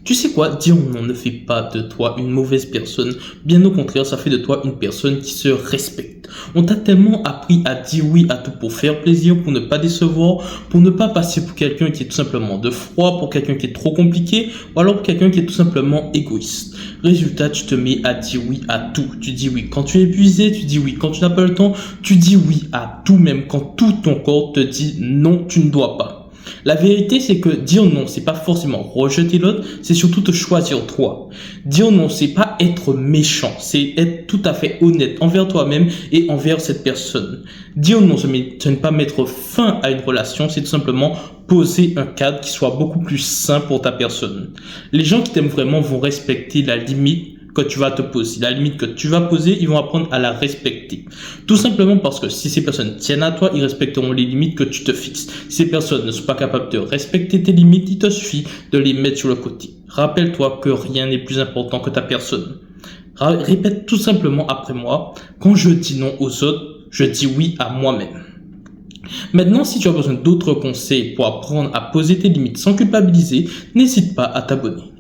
Tu sais quoi, dire non ne fait pas de toi une mauvaise personne, bien au contraire, ça fait de toi une personne qui se respecte. On t'a tellement appris à dire oui à tout pour faire plaisir, pour ne pas décevoir, pour ne pas passer pour quelqu'un qui est tout simplement de froid, pour quelqu'un qui est trop compliqué, ou alors pour quelqu'un qui est tout simplement égoïste. Résultat, tu te mets à dire oui à tout. Tu dis oui quand tu es épuisé, tu dis oui quand tu n'as pas le temps, tu dis oui à tout, même quand tout ton corps te dit non, tu ne dois pas. La vérité, c'est que dire non, c'est pas forcément rejeter l'autre, c'est surtout te choisir toi. Dire non, c'est pas être méchant, c'est être tout à fait honnête envers toi-même et envers cette personne. Dire non, ce n'est pas mettre fin à une relation, c'est tout simplement poser un cadre qui soit beaucoup plus sain pour ta personne. Les gens qui t'aiment vraiment vont respecter la limite que tu vas te poser. La limite que tu vas poser, ils vont apprendre à la respecter. Tout simplement parce que si ces personnes tiennent à toi, ils respecteront les limites que tu te fixes. Si ces personnes ne sont pas capables de respecter tes limites, il te suffit de les mettre sur le côté. Rappelle-toi que rien n'est plus important que ta personne. Répète tout simplement après moi, quand je dis non aux autres, je dis oui à moi-même. Maintenant, si tu as besoin d'autres conseils pour apprendre à poser tes limites sans culpabiliser, n'hésite pas à t'abonner.